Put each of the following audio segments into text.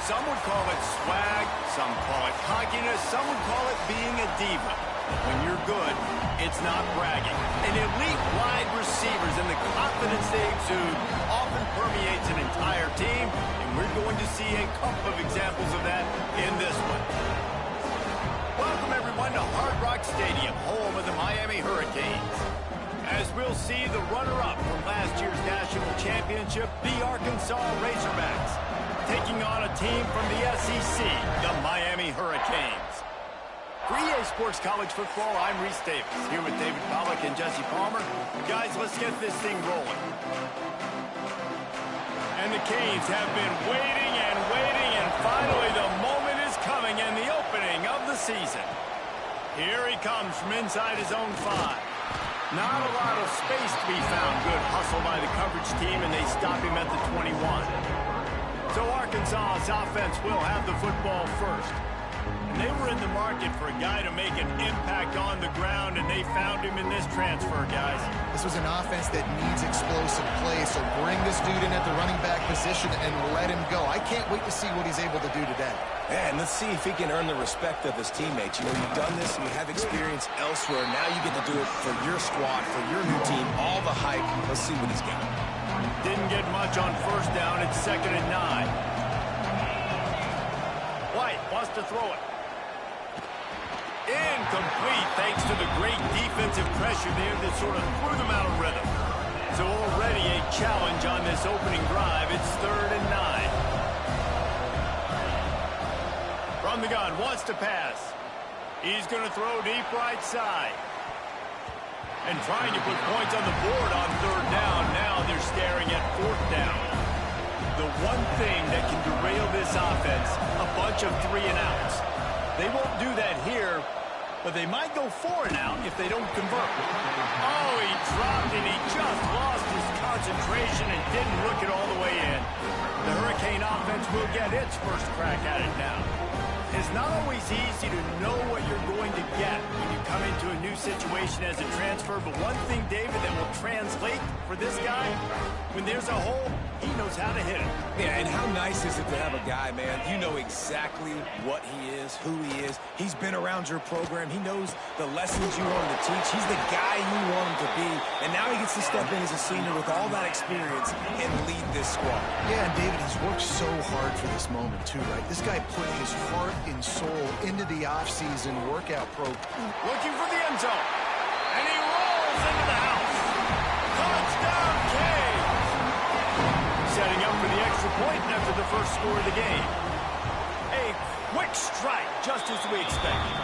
Some would call it swag, some call it cockiness, some would call it being a diva. When you're good, it's not bragging. And elite wide receivers and the confidence they exude often permeates an entire team, and we're going to see a couple of examples of that in this one. Welcome, everyone, to Hard Rock Stadium, home of the Miami Hurricanes. As we'll see the runner-up from last year's national championship, the Arkansas Razorbacks, taking on a team from the SEC, the Miami Hurricanes. For EA Sports College Football, I'm Reese Davis, here with David Pollack and Jesse Palmer. Guys, let's get this thing rolling. And the Canes have been waiting, and finally the moment is coming and the opening of the season. Here he comes from inside his own 5. Not a lot of space to be found. Good hustle by the coverage team, and they stop him at the 21. So Arkansas's offense will have the football first. And they were in the market for a guy to make an impact on the ground, and they found him in this transfer, guys. This was an offense that needs explosive plays, so bring this dude in at the running back position and let him go. I can't wait to see what he's able to do today. Yeah, and let's see if he can earn the respect of his teammates. You know, you've done this and you have experience elsewhere. Now you get to do it for your squad, for your new team, all the hype. Let's see what he's got. Didn't get much on first down. It's 2nd and 9. White wants to throw it. Incomplete, thanks to the great defensive pressure there that sort of threw them out of rhythm. So already a challenge on this opening drive. It's 3rd and 9. From the gun, wants to pass. He's going to throw deep right side. And trying to put points on the board on 3rd down. Now they're staring at 4th down. The one thing that can derail this offense, a bunch of 3-and-outs. They won't do that here, but they might go 4-and-out if they don't convert. Oh, he dropped and he just lost his concentration and didn't look it all the way in. The Hurricane offense will get its first crack at it now. It's not always easy to know what you're going to get when you come into a new situation as a transfer, but one thing, David, that will translate for this guy, when there's a hole, he knows how to hit it. Yeah, and how nice is it to have a guy, man, you know exactly what he is, who he is. He's been around your program. He knows the lessons you want him to teach. He's the guy you want him to be, and now he gets to step in as a senior with all that experience and lead this squad. Yeah, and David, he's worked so hard for this moment, too, right? This guy put his heart and soul into the offseason workout program. Looking for the end zone, and he rolls into the house. Touchdown, Canes! Setting up for the extra point after the first score of the game. A quick strike, just as we expected.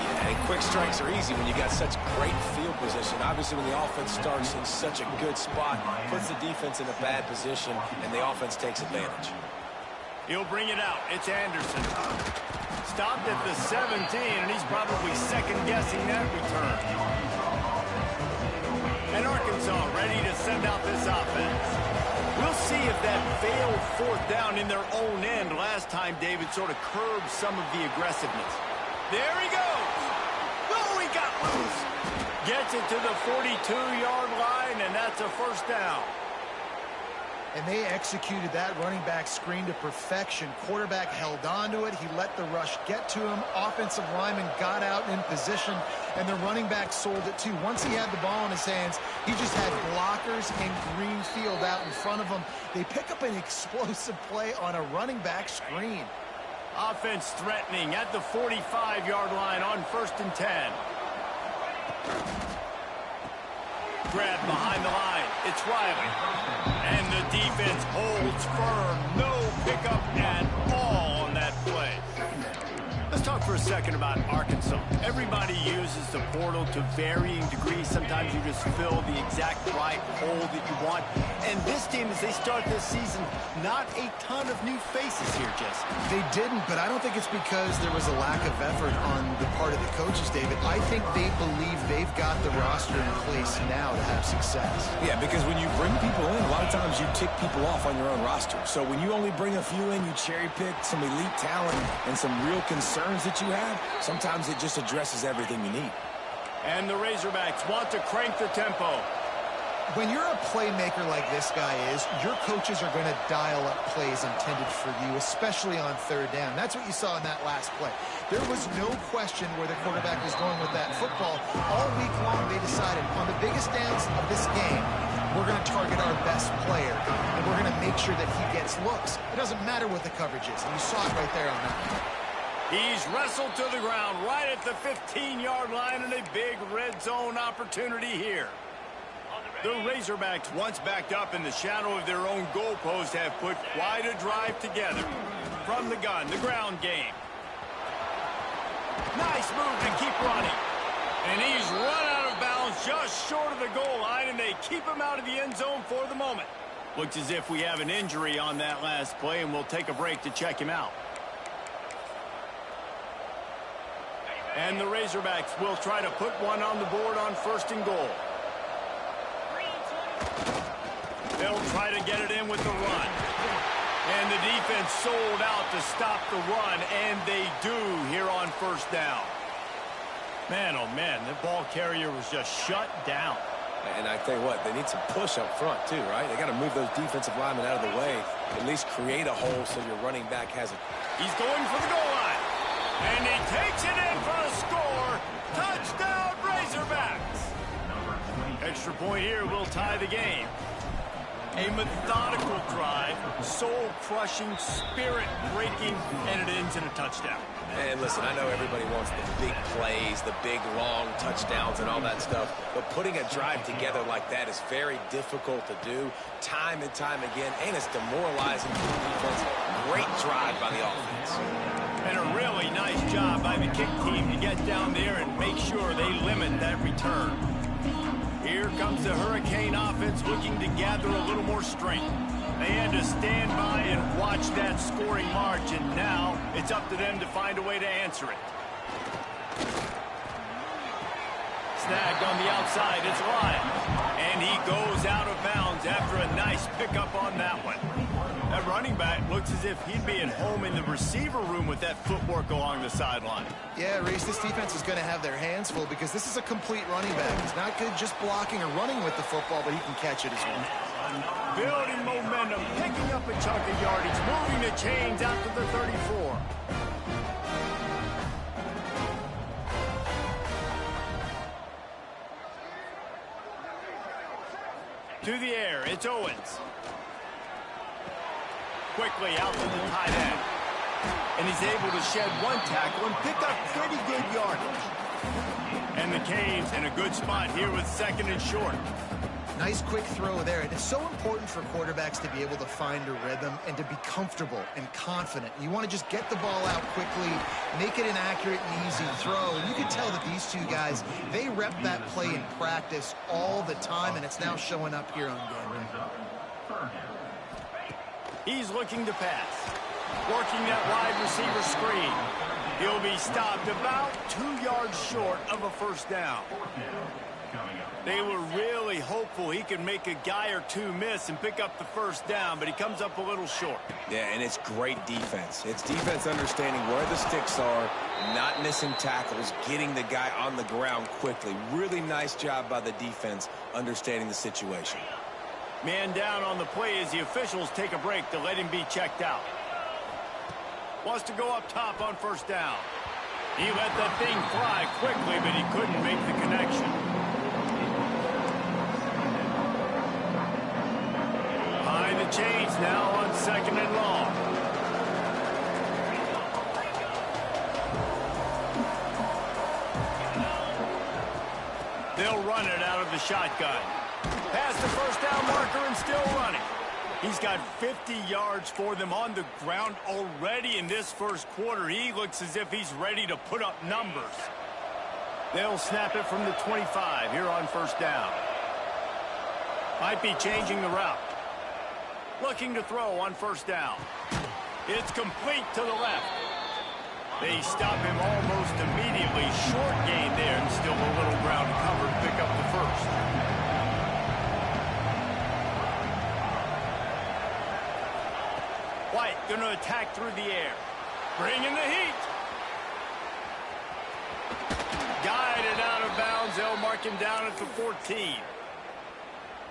Yeah, and quick strikes are easy when you got such great field position. Obviously, when the offense starts in such a good spot, puts the defense in a bad position, and the offense takes advantage. He'll bring it out. It's Anderson. Stopped at the 17, and he's probably second-guessing that return. And Arkansas ready to send out this offense. We'll see if that failed 4th down in their own end last time David sort of curbed some of the aggressiveness. There he goes. Oh, he got loose. Gets it to the 42-yard line, and that's a first down. And they executed that running back screen to perfection. Quarterback held on to it. He let the rush get to him. Offensive lineman got out in position, and the running back sold it too. Once he had the ball in his hands, he just had blockers and green field out in front of him. They pick up an explosive play on a running back screen. Offense threatening at the 45-yard line on 1st and 10. Grab behind the line. It's Riley. And the defense holds firm. No pickup at all on that play. Let's talk for a second about Arkansas. Everybody uses the portal to varying degrees. Sometimes you just fill the exact right hole that you want. And this team, as they start this season, not a ton of new faces here, Jesse. They didn't, but I don't think it's because there was a lack of effort on the part of the coaches, David. I think they believe they've got the roster in place now to have success. Yeah, because when you bring people in, a lot of times you tick people off on your own roster. So when you only bring a few in, you cherry pick some elite talent and some real concerns that you have, sometimes it just addresses everything you need. And the Razorbacks want to crank the tempo. When you're a playmaker like this guy is, your coaches are going to dial up plays intended for you, especially on third down. That's what you saw in that last play. There was no question where the quarterback was going with that football. All week long, they decided on the biggest downs of this game, we're going to target our best player, and we're going to make sure that he gets looks. It doesn't matter what the coverage is, and you saw it right there on that one. He's wrestled to the ground right at the 15-yard line, and a big red zone opportunity here. The Razorbacks, once backed up in the shadow of their own goalpost, have put quite a drive together. From the gun, the ground game. Nice move to keep running. And he's run out of bounds just short of the goal line, and they keep him out of the end zone for the moment. Looks as if we have an injury on that last play, and we'll take a break to check him out. And the Razorbacks will try to put one on the board on 1st and goal. They'll try to get it in with the run. And the defense sold out to stop the run, and they do here on 1st down. Man, oh man, the ball carrier was just shut down. And I tell you what, they need some push up front too, right? They got to move those defensive linemen out of the way, at least create a hole so your running back has it. He's going for the goal line. And he takes it in for a score. Touchdown, Razorbacks. Extra point here will tie the game. A methodical drive, soul-crushing, spirit-breaking, and it ends in a touchdown. And listen, I know everybody wants the big plays, the big, long touchdowns and all that stuff, but putting a drive together like that is very difficult to do time and time again, and it's demoralizing for the defense. Great drive by the offense. And a really nice job by the kick team to get down there and make sure they limit that return. Here comes the Hurricane offense looking to gather a little more strength. They had to stand by and watch that scoring march, and now it's up to them to find a way to answer it. Snagged on the outside, it's Lyon. And he goes out of bounds after a nice pickup on that one. That running back looks as if he'd be at home in the receiver room with that footwork along the sideline. Yeah, Reese, this defense is going to have their hands full because this is a complete running back. He's not good just blocking or running with the football, but he can catch it as well. Building momentum, picking up a chunk of yardage, moving the chains out to the 34. To the air, it's Owens. Quickly out to the tight end. And he's able to shed one tackle and pick up pretty good yardage. And the Canes in a good spot here with 2nd and short. Nice quick throw there. And it's so important for quarterbacks to be able to find a rhythm and to be comfortable and confident. You want to just get the ball out quickly, make it an accurate and easy throw. And you can tell that these two guys, they rep that play in practice all the time, and it's now showing up here on game day. He's looking to pass. Working that wide receiver screen. He'll be stopped about 2 yards short of a 1st down. They were really hopeful he could make a guy or two miss and pick up the 1st down, but he comes up a little short. Yeah, and it's great defense. It's defense understanding where the sticks are, not missing tackles, getting the guy on the ground quickly. Really nice job by the defense understanding the situation. Man down on the play as the officials take a break to let him be checked out. Wants to go up top on 1st down. He let that thing fly quickly, but he couldn't make the connection. Behind the chains now on 2nd and long. They'll run it out of the shotgun. Past the 1st down marker and still running. He's got 50 yards for them on the ground already in this 1st quarter. He looks as if he's ready to put up numbers. They'll snap it from the 25 here on 1st down. Might be changing the route. Looking to throw on 1st down. It's complete to the left. They stop him almost immediately. Short gain there and still a little ground to cover to pick up the 1st. White going to attack through the air. Bringing the heat. Guided out of bounds. They'll mark him down at the 14.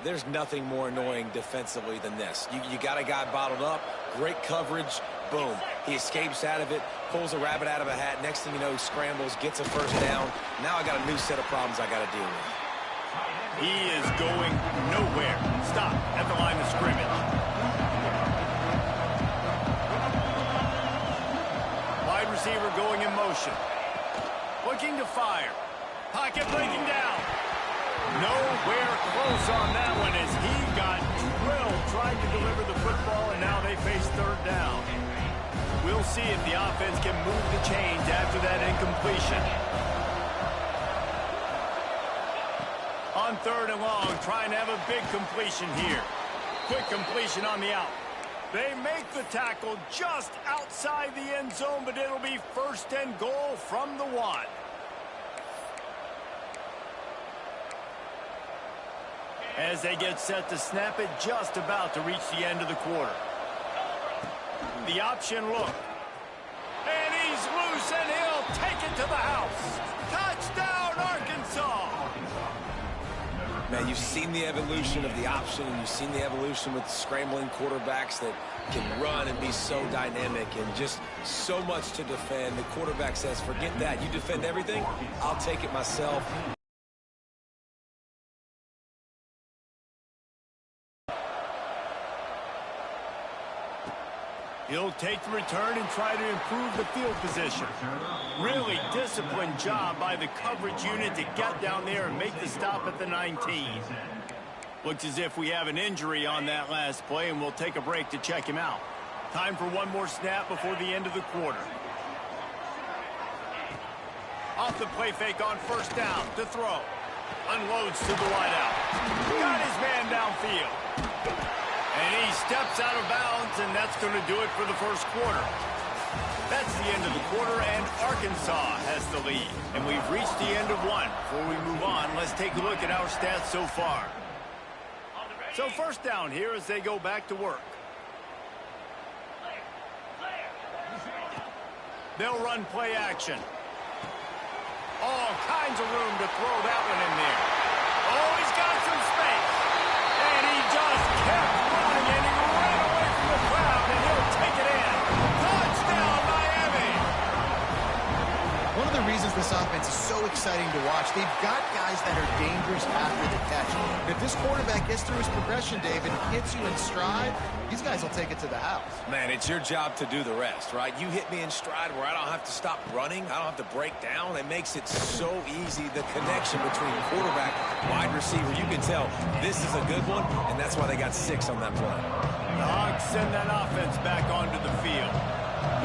there's nothing more annoying defensively than this. You got a guy bottled up, great coverage, boom. He escapes out of it, pulls a rabbit out of a hat. Next thing you know, he scrambles, gets a first down. Now I got a new set of problems I got to deal with. He is going nowhere. Stop at the line of scrimmage. Wide receiver going in motion. Looking to fire. Pocket breaking down. Nowhere close on that one as he got drilled trying to deliver the football, and now they face third down. We'll see if the offense can move the chains after that incompletion. On third and long, trying to have a big completion here. Quick completion on the out. They make the tackle just outside the end zone, but it'll be first and goal from the 1. As they get set to snap it, just about to reach the end of the quarter. The option look. And he's loose, and he'll take it to the house. Touchdown, Arkansas! Man, you've seen the evolution of the option, and you've seen the evolution with scrambling quarterbacks that can run and be so dynamic and just so much to defend. The quarterback says, forget that. You defend everything, I'll take it myself. He'll take the return and try to improve the field position. Really disciplined job by the coverage unit to get down there and make the stop at the 19. Looks as if we have an injury on that last play, and we'll take a break to check him out. Time for one more snap before the end of the quarter. Off the play fake on first down to throw. Unloads to the wideout. Got his man downfield. And he steps out of bounds, and that's going to do it for the first quarter. That's the end of the quarter, and Arkansas has the lead. And we've reached the end of one. Before we move on, let's take a look at our stats so far. So first down here as they go back to work. They'll run play action. All kinds of room to throw that one in there. Oh, he's got some space. And he just kept running, and he ran away from the crowd, and he'll take it in. Touchdown, Miami! One of the reasons this offense is so exciting to watch, they've got guys that are dangerous after the catch. If this quarterback gets through his progression, David, hits you in stride, these guys will take it to the house. Man, it's your job to do the rest, right? You hit me in stride where I don't have to stop running. I don't have to break down. It makes it so easy. The connection between quarterback, wide receiver, you can tell this is a good one, and that's why they got 6 on that play. The Hogs send that offense back onto the field.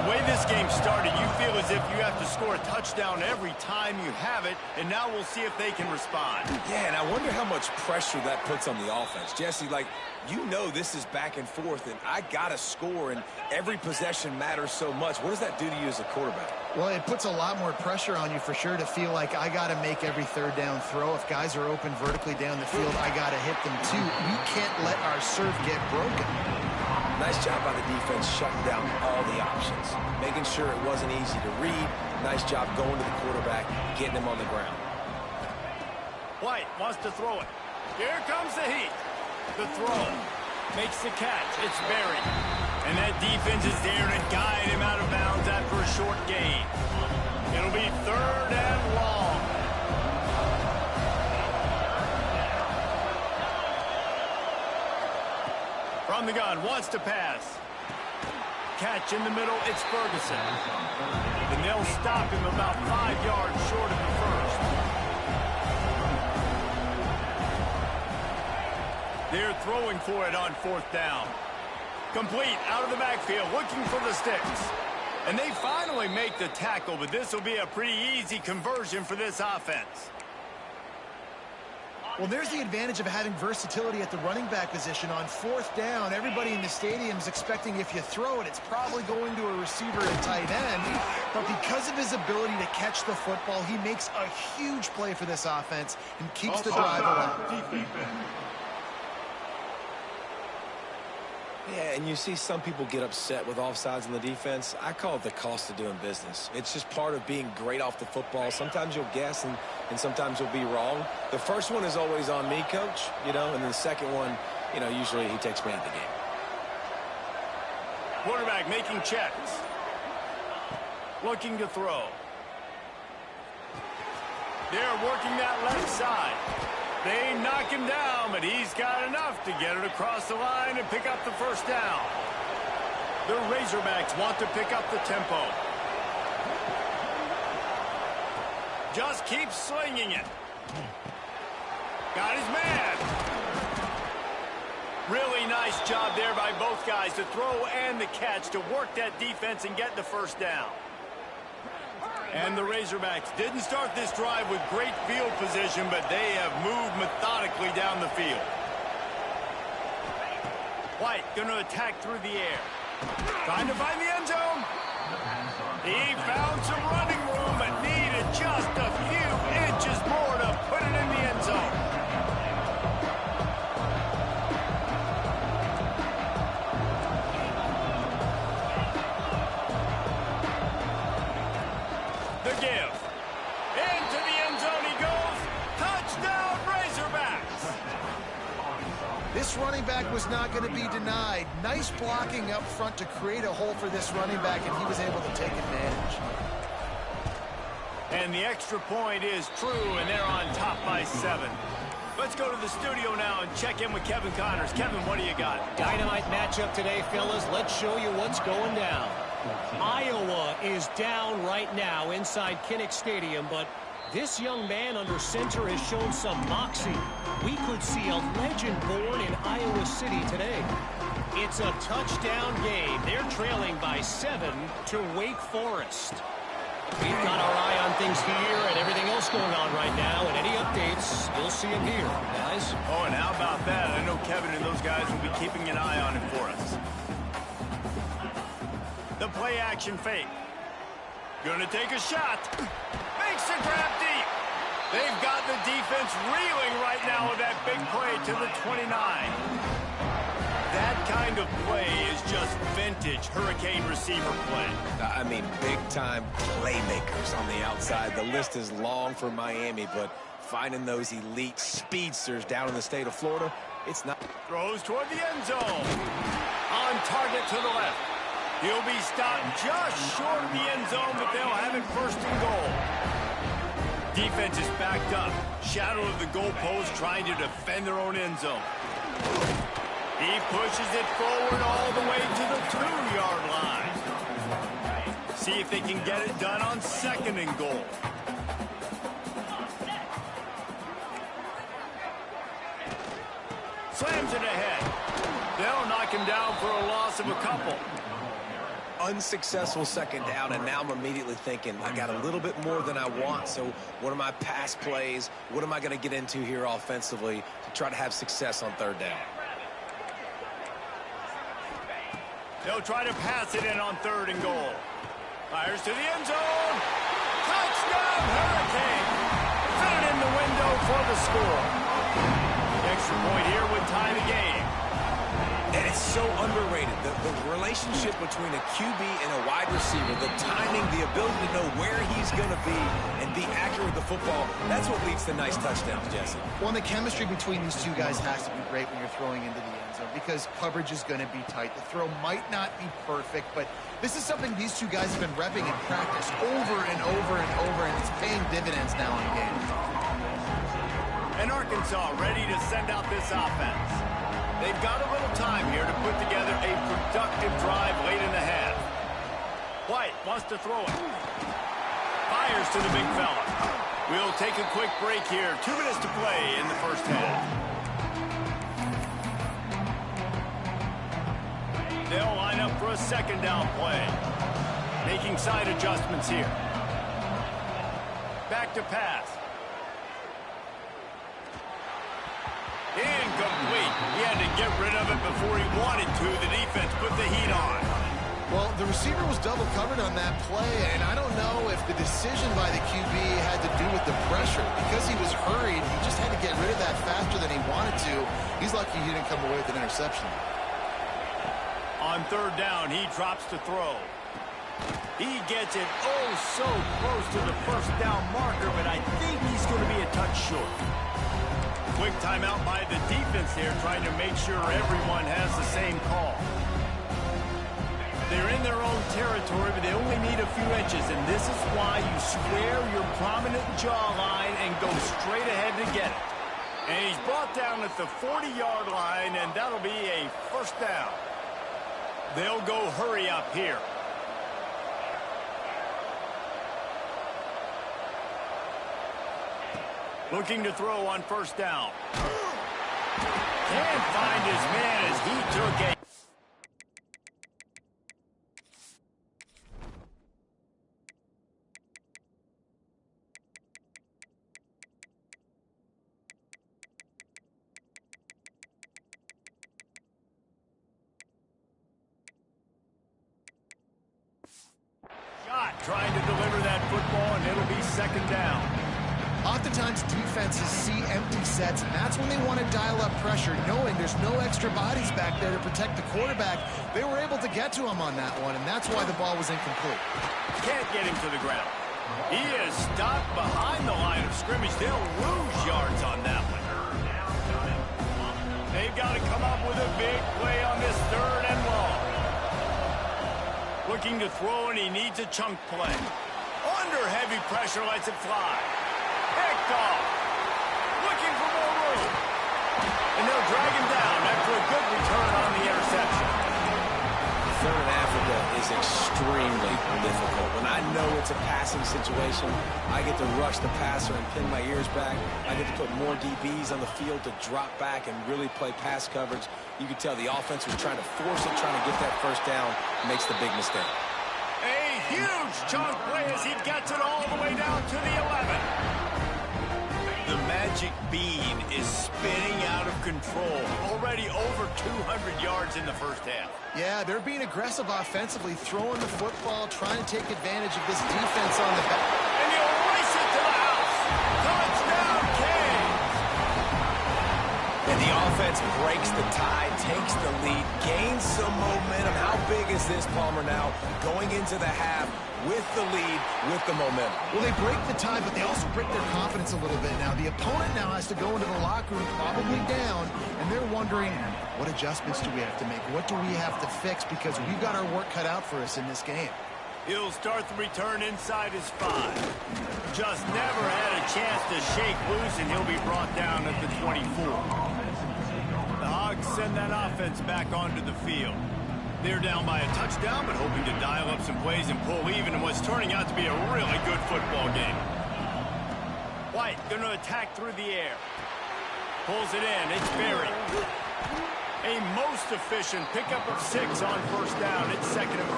The way this game started, you feel as if you have to score a touchdown every time you have it, and now we'll see if they can respond. Yeah, and I wonder how much pressure that puts on the offense. Jesse, like, you know this is back and forth, and I got to score, and every possession matters so much. What does that do to you as a quarterback? Well, it puts a lot more pressure on you for sure to feel like I got to make every third down throw. If guys are open vertically down the field, I got to hit them too. We can't let our serve get broken. Nice job by the defense shutting down all the options, making sure it wasn't easy to read. Nice job going to the quarterback, getting him on the ground. White wants to throw it. Here comes the heat. The throw. Makes the catch. It's buried. And that defense is there to guide him out of bounds after a short gain. It'll be third and long. From the gun, wants to pass. Catch in the middle, it's Ferguson. And they'll stop him about 5 yards short of the first. They're throwing for it on fourth down. Complete, out of the backfield, looking for the sticks. And they finally make the tackle, but this will be a pretty easy conversion for this offense. Well, there's the advantage of having versatility at the running back position. On fourth down, everybody in the stadium is expecting if you throw it, it's probably going to a receiver at tight end. But because of his ability to catch the football, he makes a huge play for this offense and keeps the drive alive. Yeah, and you see some people get upset with offsides in the defense. I call it the cost of doing business. It's just part of being great off the football. Sometimes you'll guess and sometimes you'll be wrong. The first one is always on me, Coach, and then the second one, usually he takes me out of the game. Quarterback making checks. Looking to throw. They're working that left side. They knock him down, but he's got enough to get it across the line and pick up the first down. The Razorbacks want to pick up the tempo. Just keep slinging it. Got his man. Really nice job there by both guys to throw and the catch to work that defense and get the first down. And the Razorbacks didn't start this drive with great field position, but they have moved methodically down the field. White going to attack through the air. Trying to find the end zone. He found some running room and needed just a few inches more to put it in the end zone. The give. Into the end zone he goes. Touchdown, Razorbacks. This running back was not going to be denied. Nice blocking up front to create a hole for this running back, and he was able to take advantage. And the extra point is true, and they're on top by 7. Let's go to the studio now and check in with Kevin Connors. Kevin, what do you got? Dynamite matchup today, fellas. Let's show you what's going down. Iowa is down right now inside Kinnick Stadium, but this young man under center has shown some moxie. We could see a legend born in Iowa City today. It's a touchdown game. They're trailing by 7 to Wake Forest. We've got our eye on things here and everything else going on right now, and any updates, you'll see them here, guys. Oh, and how about that? I know Kevin and those guys will be keeping an eye on it for us. The play action fake. Gonna take a shot. Makes the grab deep. They've got the defense reeling right now with that big play to the 29. That kind of play is just vintage Hurricane receiver play. I mean, big-time playmakers on the outside. The list is long for Miami, but finding those elite speedsters down in the state of Florida, it's not. Throws toward the end zone. On target to the left. He'll be stopped just short of the end zone, but they'll have it first and goal. Defense is backed up. Shadow of the goalpost trying to defend their own end zone. He pushes it forward all the way to the 2-yard line. See if they can get it done on second and goal. Slams it ahead. They'll knock him down for a loss of a couple. Unsuccessful second down, and now I'm immediately thinking, I got a little bit more than I want, so what are my pass plays? What am I going to get into here offensively to try to have success on third down? They'll try to pass it in on third and goal. Fires to the end zone. Touchdown, Hurricane. Fit it in the window for the score. The extra point here would tie the game. And it's so underrated. The relationship between a QB and a wide receiver, the timing, the ability to know where he's going to be and be accurate with the football, that's what leads to nice touchdowns, Jesse. Well, and the chemistry between these two guys has to be great when you're throwing into the end zone because coverage is going to be tight. The throw might not be perfect, but this is something these two guys have been repping in practice over and over and over, and it's paying dividends now in games. And Arkansas ready to send out this offense. They've got a little time here to put together a productive drive late in the half. White wants to throw it. Fires to the big fella. We'll take a quick break here. 2 minutes to play in the first half. They'll line up for a second down play. Making side adjustments here. Back to pass. Incomplete. He had to get rid of it before he wanted to. The defense put the heat on. Well, the receiver was double covered on that play, and I don't know if the decision by the QB had to do with the pressure. Because he was hurried, he just had to get rid of that faster than he wanted to. He's lucky he didn't come away with an interception. On third down, he drops to throw. He gets it oh so close to the first down marker, but I think he's going to be a touch short. Quick timeout by the defense here, trying to make sure everyone has the same call. They're in their own territory, but they only need a few inches, and this is why you square your prominent jawline and go straight ahead to get it. And he's brought down at the 40-yard line, and that'll be a first down. They'll go hurry up here. Looking to throw on first down. Can't find his man as he took a... trying to deliver that football, and it'll be second down. Oftentimes defenses see empty sets, and that's when they want to dial up pressure, knowing there's no extra bodies back there to protect the quarterback. They were able to get to him on that one, and that's why the ball was incomplete. Can't get him to the ground. He is stopped behind the line of scrimmage. They'll lose yards on that one. They've got to come up with a big play on this third and long. Looking to throw, and he needs a chunk play. Under heavy pressure, lets it fly. Picked off. Looking for more room. And they'll drag him down after a good return on the interception. Third in Africa is extremely difficult. When I know it's a passing situation, I get to rush the passer and pin my ears back. I get to put more DBs on the field to drop back and really play pass coverage. You can tell the offense was trying to force it, trying to get that first down, makes the big mistake. A huge chunk play as he gets it all the way down to the 11. The magic bean is spinning out of control. Already over 200 yards in the first half. Yeah, they're being aggressive offensively, throwing the football, trying to take advantage of this defense on the back. And he'll race it to the house. Touchdown, Canes. And the offense breaks the tie, takes the lead, gains some momentum. How big is this, Palmer, now? Going into the half with the lead, with the momentum. Well, they break the tie, but they also break their confidence a little bit now. The opponent now has to go into the locker room probably down, and they're wondering, what adjustments do we have to make? What do we have to fix? Because we've got our work cut out for us in this game. He'll start the return inside his 5. Just never had a chance to shake loose, and he'll be brought down at the 24. The Hogs send that offense back onto the field. They're down by a touchdown, but hoping to dial up some plays and pull even in what's turning out to be a really good football game. White going to attack through the air. Pulls it in. It's buried. A most efficient pickup of 6 on first down. It's second and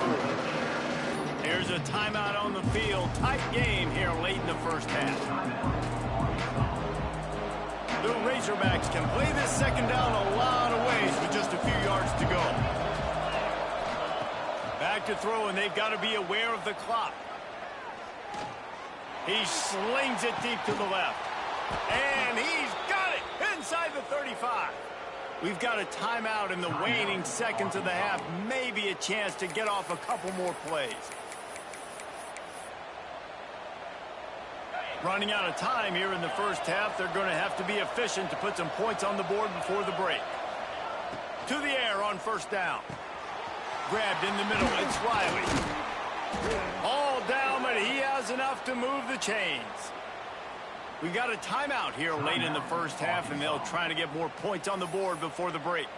4. Here's a timeout on the field. Tight game here late in the first half. The Razorbacks can play this second down a lot of ways with just a few yards to go. Back to throw, and they've got to be aware of the clock. He slings it deep to the left. And he's got it inside the 35. We've got a timeout in the waning seconds of the half. Maybe a chance to get off a couple more plays. Running out of time here in the first half. They're going to have to be efficient to put some points on the board before the break. To the air on first down. Grabbed in the middle. It's Riley. All down, but he has enough to move the chains. We've got a timeout here late in the first half, and they'll try to get more points on the board before the break.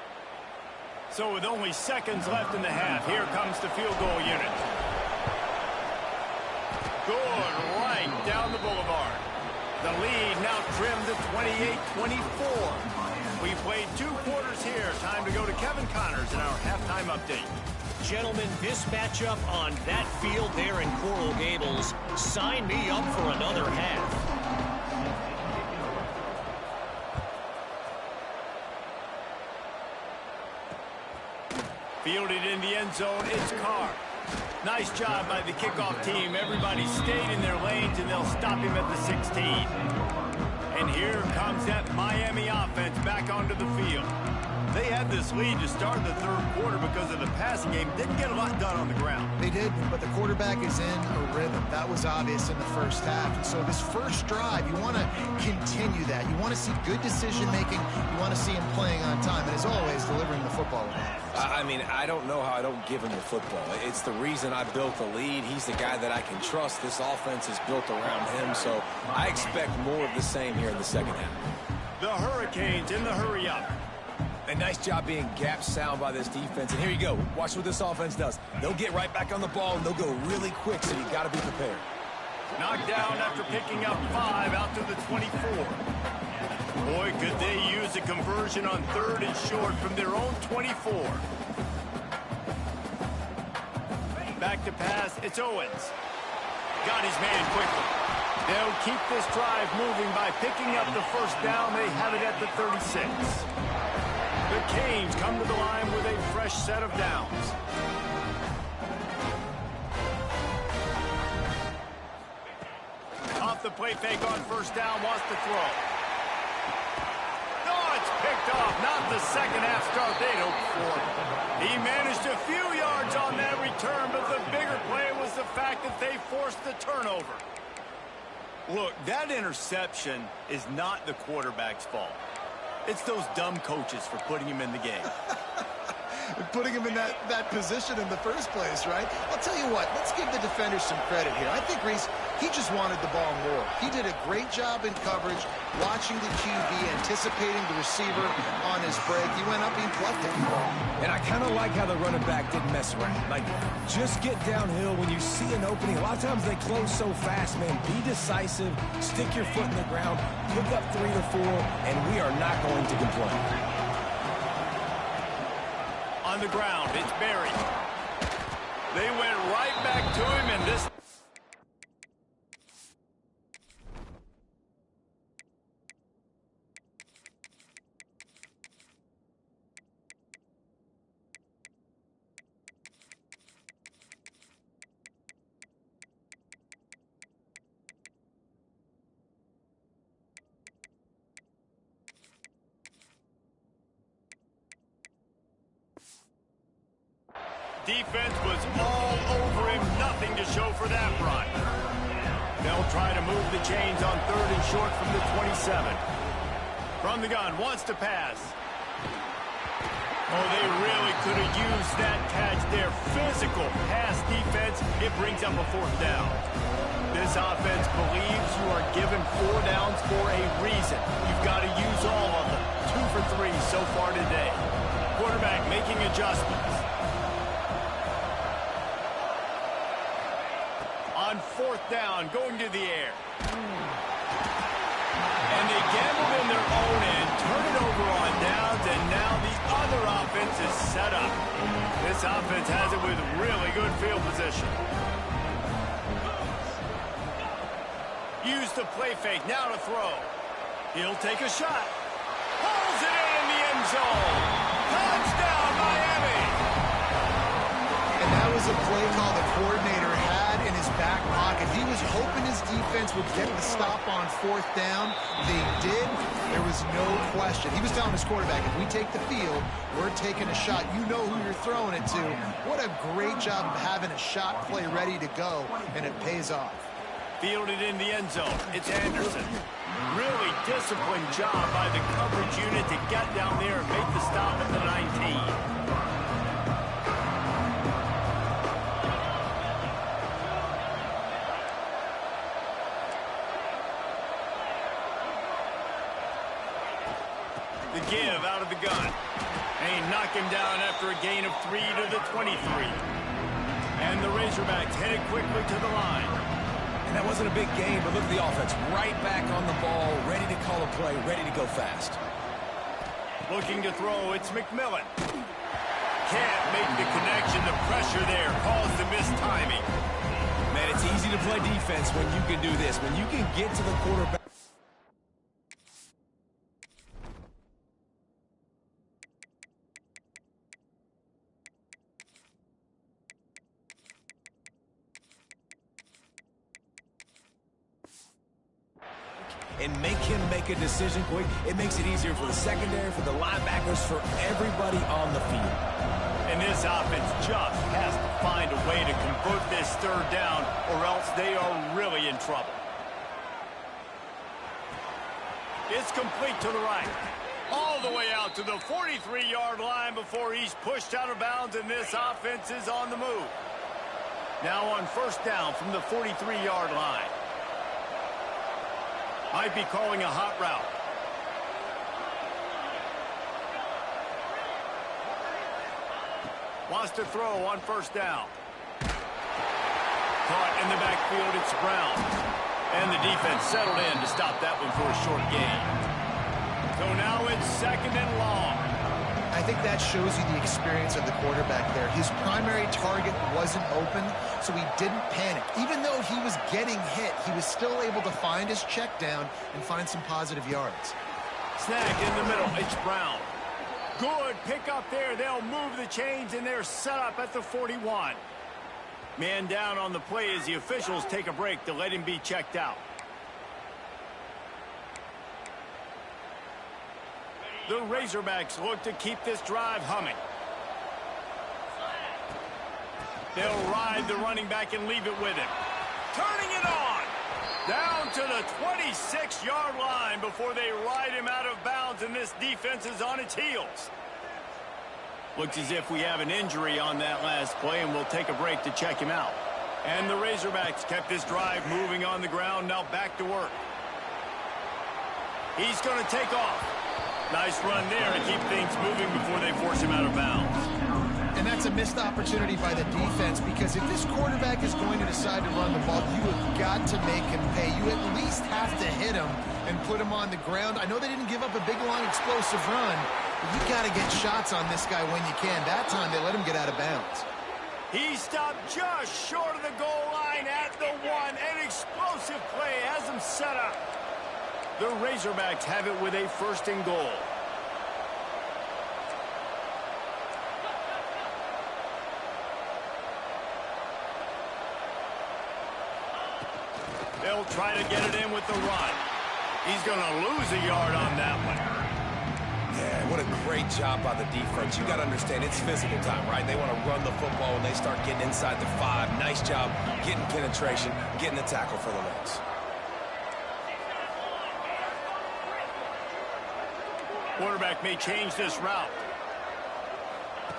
So with only seconds left in the half, here comes the field goal unit. Good right down the boulevard. The lead now trimmed to 28-24. We played 2 quarters here. Time to go to Kevin Connors in our halftime update. Gentlemen, this matchup on that field there in Coral Gables, sign me up for another half. Fielded in the end zone, it's Carr. Nice job by the kickoff team. Everybody stayed in their lanes, and they'll stop him at the 16. And here comes that Miami offense back onto the field. They had this lead to start the third quarter because of the passing game. Didn't get a lot done on the ground. They did, but the quarterback is in a rhythm. That was obvious in the first half. And so this first drive, you want to continue that. You want to see good decision-making. You want to see him playing on time. And as always, delivering the football. I mean, I don't know how I don't give him the football. It's the reason I built the lead. He's the guy that I can trust. This offense is built around him, so I expect more of the same here in the second half. The Hurricanes in the hurry-up. A nice job being gap sound by this defense. And here you go. Watch what this offense does. They'll get right back on the ball, and they'll go really quick, so you got to be prepared. Knocked down after picking up 5 out to the 24. Boy, could they use a conversion on 3rd and short from their own 24. Back to pass, it's Owens. Got his man quickly. They'll keep this drive moving by picking up the first down. They have it at the 36. The Canes come to the line with a fresh set of downs. Off the play fake on first down, wants to throw. Oh, it's picked off. Not the second half start they'd hoped for. He managed a few yards on that return, but the bigger play was the fact that they forced the turnover. Look, that interception is not the quarterback's fault. It's those dumb coaches for putting him in the game. Putting him in that position in the first place, right? I'll tell you what, let's give the defenders some credit here. I think, Reese, he just wanted the ball more. He did a great job in coverage, watching the QB, anticipating the receiver on his break. He went up, he plucked it. And I kind of like how the running back didn't mess around. Like, just get downhill when you see an opening. A lot of times they close so fast, man. Be decisive, stick your foot in the ground, pick up 3 to 4, and we are not going to complain. On the ground, it's buried. They went right back to him, and this... Defense was all over him. Nothing to show for that run. They'll try to move the chains on 3rd and short from the 27. From the gun, wants to pass. Oh, they really could have used that catch there. Physical pass defense. It brings up a 4th down. This offense believes you are given 4 downs for a reason. You've got to use all of them. 2 for 3 so far today. Quarterback making adjustments. On 4th down, going to the air. And they gambled in their own end, turn it over on downs, and now the other offense is set up. This offense has it with really good field position. Use the play fake, now to throw. He'll take a shot. Pulls it in the end zone. Touchdown, Miami! And that was a play call the coordinator had in his back pocket. He was hoping his defense would get the stop on 4th down. They did. There was no question. He was telling his quarterback, if we take the field, we're taking a shot. You know who you're throwing it to. What a great job of having a shot play ready to go, and it pays off. Fielded in the end zone. It's Anderson. Really disciplined job by the coverage unit to get down there and make the stop at the 19. The give out of the gun. They knock him down after a gain of 3 to the 23. And the Razorbacks headed quickly to the line. And that wasn't a big game, but look at the offense. Right back on the ball, ready to call a play, ready to go fast. Looking to throw, it's McMillan. Can't make the connection. The pressure there caused the missed timing. Man, it's easy to play defense when you can do this. When you can get to the quarterback. and make him make a decision quick, it makes it easier for the secondary, for the linebackers, for everybody on the field. And this offense just has to find a way to convert this third down, or else they are really in trouble. It's complete to the right. All the way out to the 43-yard line before he's pushed out of bounds, and this offense is on the move. Now on first down from the 43-yard line. Might be calling a hot route. Wants to throw on first down. Caught in the backfield, it's Brown. And the defense settled in to stop that one for a short gain. So now it's second and long. I think that shows you the experience of the quarterback there. His primary target wasn't open, so he didn't panic. Even though he was getting hit, he was still able to find his check down and find some positive yards. Snag in the middle, it's Brown. Good pick up there. They'll move the chains, and they're set up at the 41. Man down on the play as the officials take a break to let him be checked out. The Razorbacks look to keep this drive humming. They'll ride the running back and leave it with him. Turning it on. Down to the 26-yard line before they ride him out of bounds, and this defense is on its heels. Looks as if we have an injury on that last play, and we'll take a break to check him out. And the Razorbacks kept this drive moving on the ground, now back to work. He's going to take off. Nice run there to keep things moving before they force him out of bounds. And that's a missed opportunity by the defense, because if this quarterback is going to decide to run the ball, you have got to make him pay. You at least have to hit him and put him on the ground. I know they didn't give up a big, long, explosive run, but you got to get shots on this guy when you can. That time, they let him get out of bounds. He stopped just short of the goal line at the 1. An explosive play has him set up. The Razorbacks have it with a first and goal. They'll try to get it in with the run. He's going to lose a yard on that one. Yeah, what a great job by the defense. You got to understand, it's physical time, right? They want to run the football when they start getting inside the 5. Nice job getting penetration, getting the tackle for the legs. Quarterback may change this route.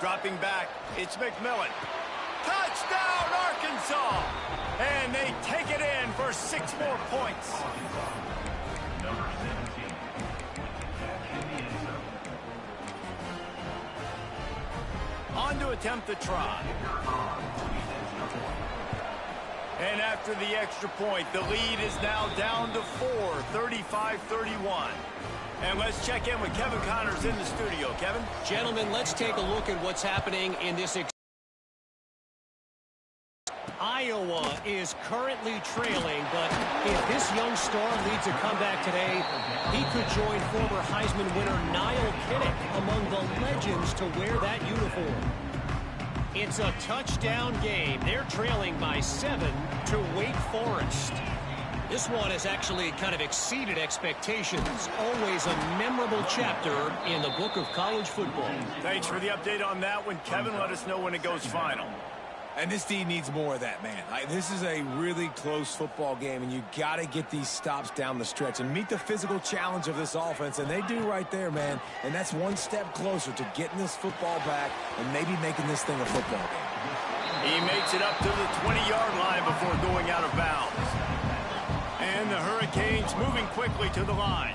Dropping back, it's McMillan. Touchdown, Arkansas! And they take it in for 6 more points. On to attempt the try. And after the extra point, the lead is now down to 4, 35-31. And let's check in with Kevin Connors in the studio. Kevin? Gentlemen, let's take a look at what's happening in this. Iowa is currently trailing, but if this young star leads a comeback today, he could join former Heisman winner Niall Kinnick among the legends to wear that uniform. It's a touchdown game. They're trailing by 7 to Wake Forest. This one has actually kind of exceeded expectations. Always a memorable chapter in the book of college football. Thanks for the update on that one, Kevin. Let us know when it goes final. And this team needs more of that, man. This is a really close football game, and you got to get these stops down the stretch and meet the physical challenge of this offense, and they do right there, man. And that's one step closer to getting this football back and maybe making this thing a football game. He makes it up to the 20-yard line before going out of bounds. And the Hurricanes moving quickly to the line.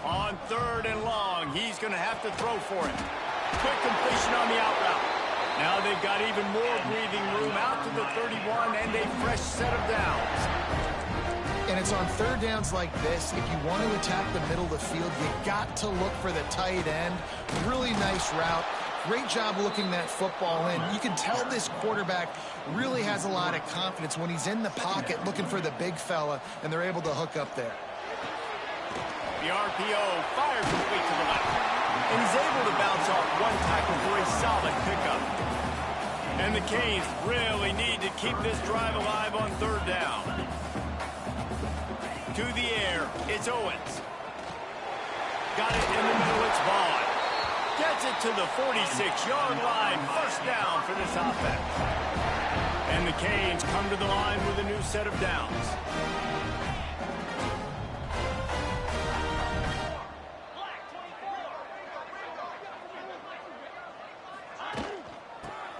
On 3rd and long, he's going to have to throw for it. Quick completion on the out route. Now they've got even more breathing room out to the 31 and a fresh set of downs. And it's on 3rd downs like this. If you want to attack the middle of the field, you got to look for the tight end. Really nice route. Great job looking that football in. You can tell this quarterback really has a lot of confidence when he's in the pocket looking for the big fella, and they're able to hook up there. The RPO fired complete to the left. And he's able to bounce off one tackle for a solid pickup. And the Canes really need to keep this drive alive on 3rd down. To the air, it's Owens. Got it in the middle, it's Vaughn. Gets it to the 46-yard line. First down for this offense. And the Canes come to the line with a new set of downs.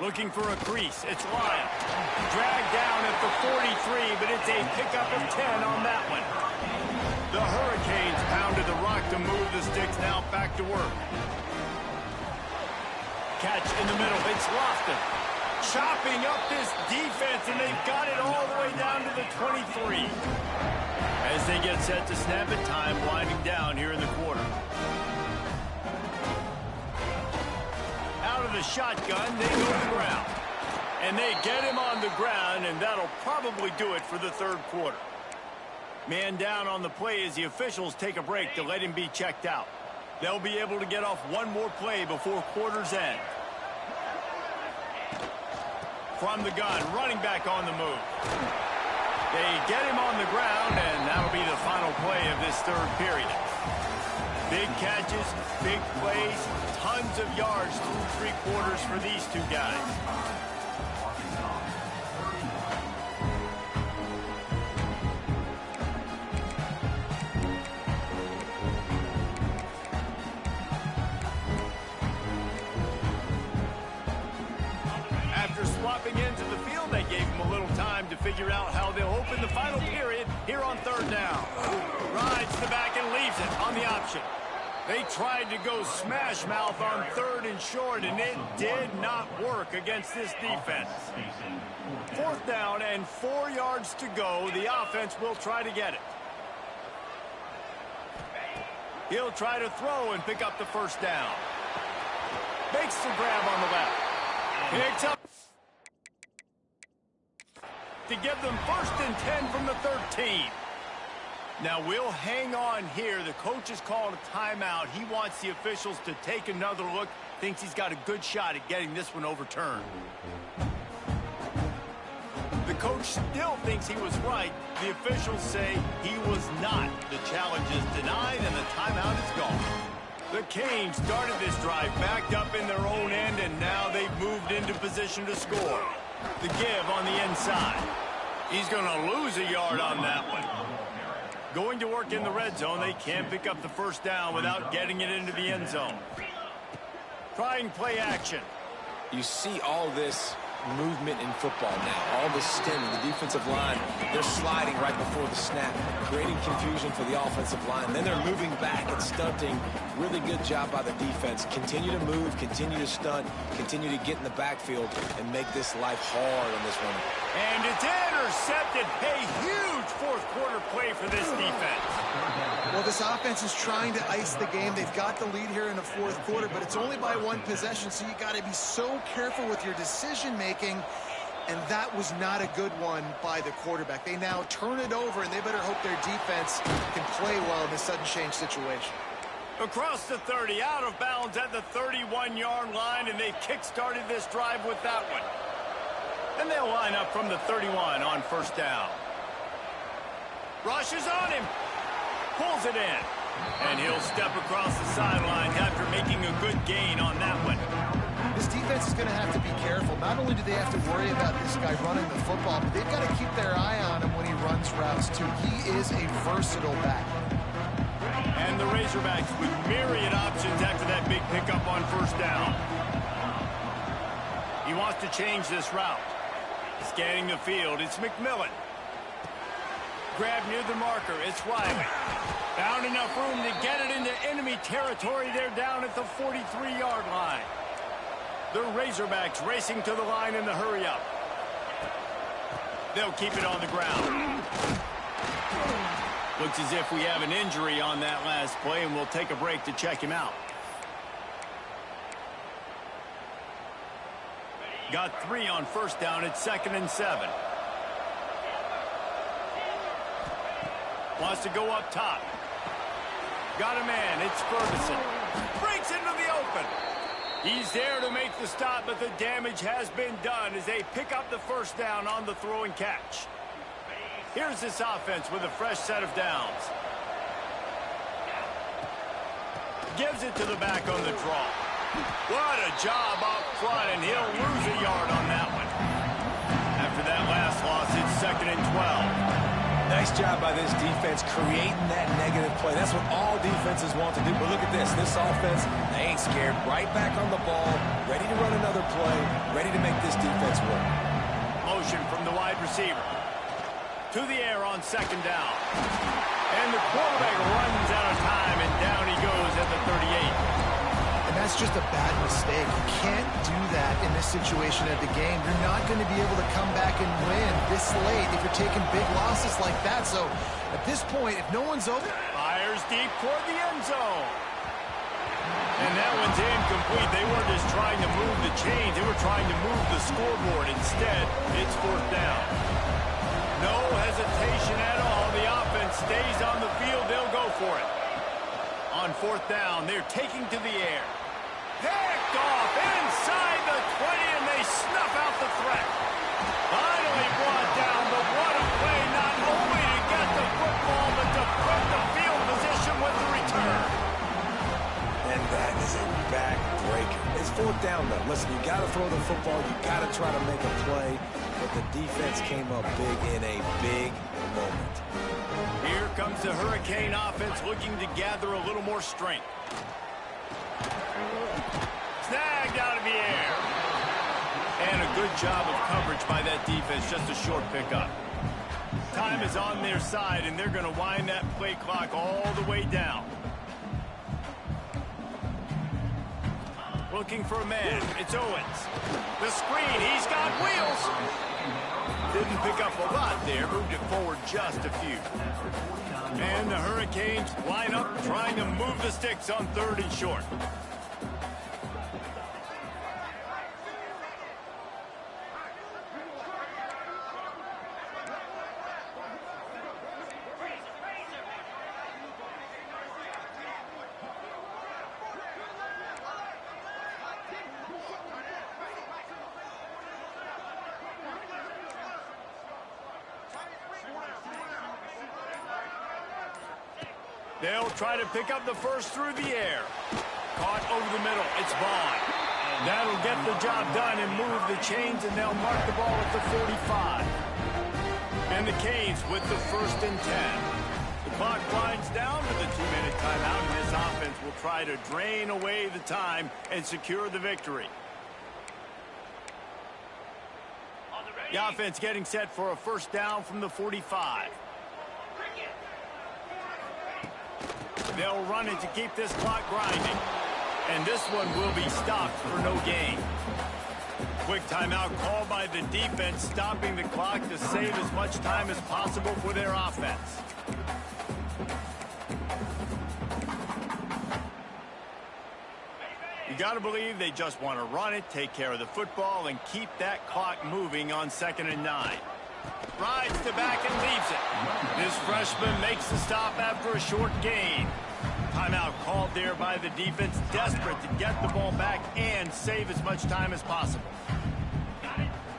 Looking for a crease. It's Lyle. Dragged down at the 43, but it's a pickup of 10 on that one. The Hurricanes pounded the rock to move the sticks. Now back to work. Catch in the middle. It's Lofton. Chopping up this defense, and they've got it all the way down to the 23. As they get set to snap it, time winding down here in the quarter. Out of the shotgun, they go to the ground. And they get him on the ground, and that'll probably do it for the third quarter. Man down on the play as the officials take a break to let him be checked out. They'll be able to get off one more play before quarter's end. From the gun, running back on the move. They get him on the ground, and that'll be the final play of this third period. Big catches, big plays, tons of yards through three quarters for these two guys. After swapping into the field, they gave him a little time to figure out how they'll open the final period here on third down. Rides the back and leaves it on the option. They tried to go smash mouth on third and short, and it did not work against this defense. Fourth down and 4 yards to go. The offense will try to get it. He'll try to throw and pick up the first down. Makes the grab on the left. Picks up to give them first and 10 from the 13. Now we'll hang on here. The coach has called a timeout. He wants the officials to take another look. Thinks he's got a good shot at getting this one overturned. The coach still thinks he was right. The officials say he was not. The challenge is denied and the timeout is gone. The Canes started this drive backed up in their own end, and now they've moved into position to score. The give on the inside. He's going to lose a yard on that one. Going to work in the red zone, they can't pick up the first down without getting it into the end zone. Trying play action. You see all this movement in football now. All the stemming, the defensive line, they're sliding right before the snap, creating confusion for the offensive line. Then they're moving back and stunting. Really good job by the defense. Continue to move, continue to stunt, continue to get in the backfield and make this life hard on this one. And it's intercepted. A huge fourth quarter play for this defense. Well, this offense is trying to ice the game. They've got the lead here in the fourth quarter, but it's only by one possession, so you got to be so careful with your decision-making, and that was not a good one by the quarterback. They now turn it over, and they better hope their defense can play well in this sudden change situation. Across the 30, out of bounds at the 31-yard line, and they kick-started this drive with that one. And they'll line up from the 31 on first down. Rushes on him. Pulls it in. And he'll step across the sidelines after making a good gain on that one. This defense is going to have to be careful. Not only do they have to worry about this guy running the football, but they've got to keep their eye on him when he runs routes, too. He is a versatile back. And the Razorbacks with myriad options after that big pickup on first down. He wants to change this route. Scanning the field, it's McMillan. Grab near the marker, it's Riley. Found enough room to get it into enemy territory. They're down at the 43-yard line. The Razorbacks racing to the line in the hurry-up. They'll keep it on the ground. Looks as if we have an injury on that last play, and we'll take a break to check him out. Got 3 on first down. It's 2nd and 7. Wants to go up top. Got a man. It's Ferguson. Breaks into the open. He's there to make the stop, but the damage has been done as they pick up the first down on the throw and catch. Here's this offense with a fresh set of downs. Gives it to the back on the draw. What a job up front, and he'll lose a yard on that one. After that last loss, it's 2nd and 12. Nice job by this defense creating that negative play. That's what all defenses want to do. But look at this. This offense, they ain't scared. Right back on the ball, ready to run another play, ready to make this defense work. Motion from the wide receiver. To the air on 2nd down. And the quarterback runs out of time, and down he goes at the 38. And that's just a bad mistake. You can't do that in this situation of the game. You're not going to be able to come back and win this late if you're taking big losses like that. So at this point, if no one's open... Fires deep toward the end zone. And that one's incomplete. They weren't just trying to move the chains. They were trying to move the scoreboard. Instead, it's 4th down. No hesitation at all. The offense stays on the field. They'll go for it. On 4th down, they're taking to the air. Picked off inside the 20, and they snuff out the threat. Finally brought down, but what a play, not only to get the football, but to put the field position with the return. And that is a back-breaker. It's 4th down, though. Listen, you got to throw the football. You got to try to make a play, but the defense came up big in a big moment. Here comes the Hurricane offense looking to gather a little more strength. Snagged out of the air. And a good job of coverage by that defense, just a short pickup. Time is on their side, and they're going to wind that play clock all the way down. Looking for a man. It's Owens. The screen. He's got wheels. Didn't pick up a lot there. Moved it forward just a few. And the Hurricanes line up trying to move the sticks on 3rd and short. They'll try to pick up the first through the air. Caught over the middle. It's Vaughn. That'll get the job done and move the chains, and they'll mark the ball at the 45. And the Canes with the 1st and 10. The clock winds down with a 2-minute timeout, and this offense will try to drain away the time and secure the victory. The offense getting set for a 1st down from the 45. They'll run it to keep this clock grinding. And this one will be stopped for no gain. Quick timeout called by the defense, stopping the clock to save as much time as possible for their offense. You got to believe they just want to run it, take care of the football, and keep that clock moving on 2nd and 9. Rides the back and leaves it. This freshman makes the stop after a short gain. Timeout called there by the defense, desperate to get the ball back and save as much time as possible.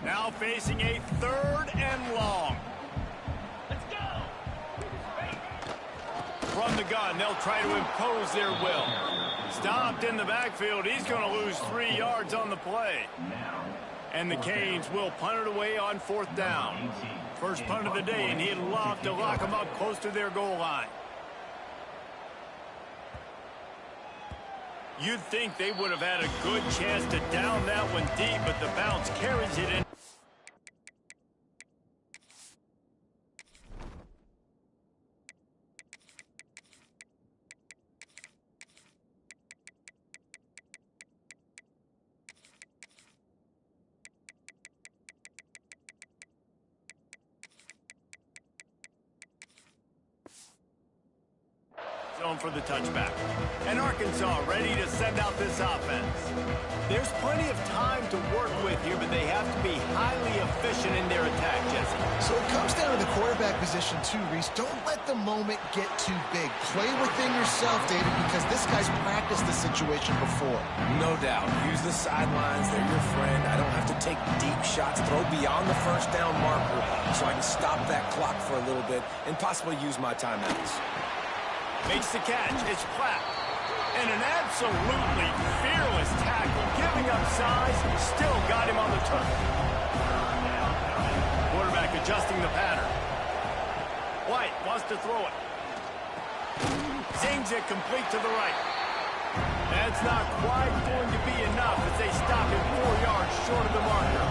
Now facing a 3rd and long. Let's go. From the gun, they'll try to impose their will. Stopped in the backfield. He's going to lose 3 yards on the play. And the Canes will punt it away on 4th down. First punt of the day, and he'd love to lock them up close to their goal line. You'd think they would have had a good chance to down that one deep, but the bounce carries it in. Zone for the touchback. And Arkansas ready to send out this offense. There's plenty of time to work with here, but they have to be highly efficient in their attack, Jesse. So it comes down to the quarterback position too, Reese. Don't let the moment get too big. Play within yourself, David, because because this guy's practiced the situation before. No doubt. Use the sidelines. They're your friend. I don't have to take deep shots, throw beyond the first down marker so I can stop that clock for a little bit and possibly use my timeouts. Makes the catch. It's Platt. And an absolutely fearless tackle. Giving up size. Still got him on the turf. Quarterback adjusting the pattern. White wants to throw it. Zings it complete to the right. That's not quite going to be enough as they stop him 4 yards short of the marker.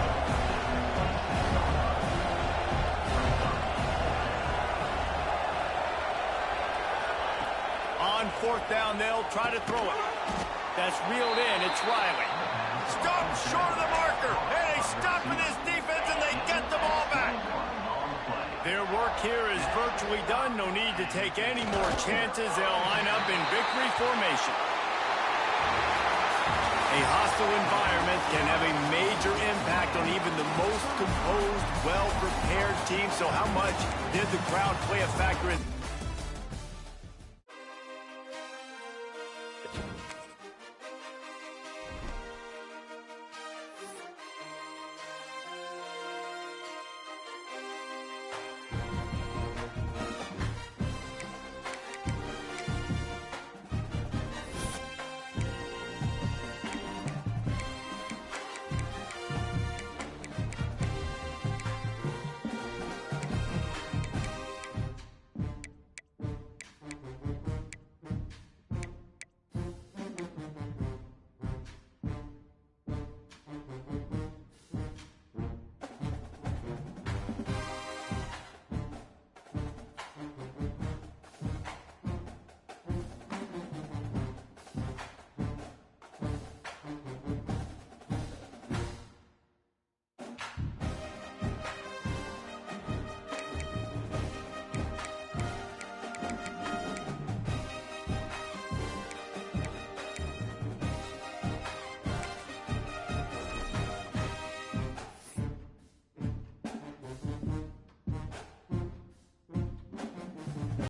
On 4th down, they'll try to throw it. That's reeled in. It's Riley. Stopped short of the marker. And they stop in this defense and they get the ball back. Their work here is virtually done. No need to take any more chances. They'll line up in victory formation. A hostile environment can have a major impact on even the most composed, well-prepared team. So how much did the crowd play a factor in?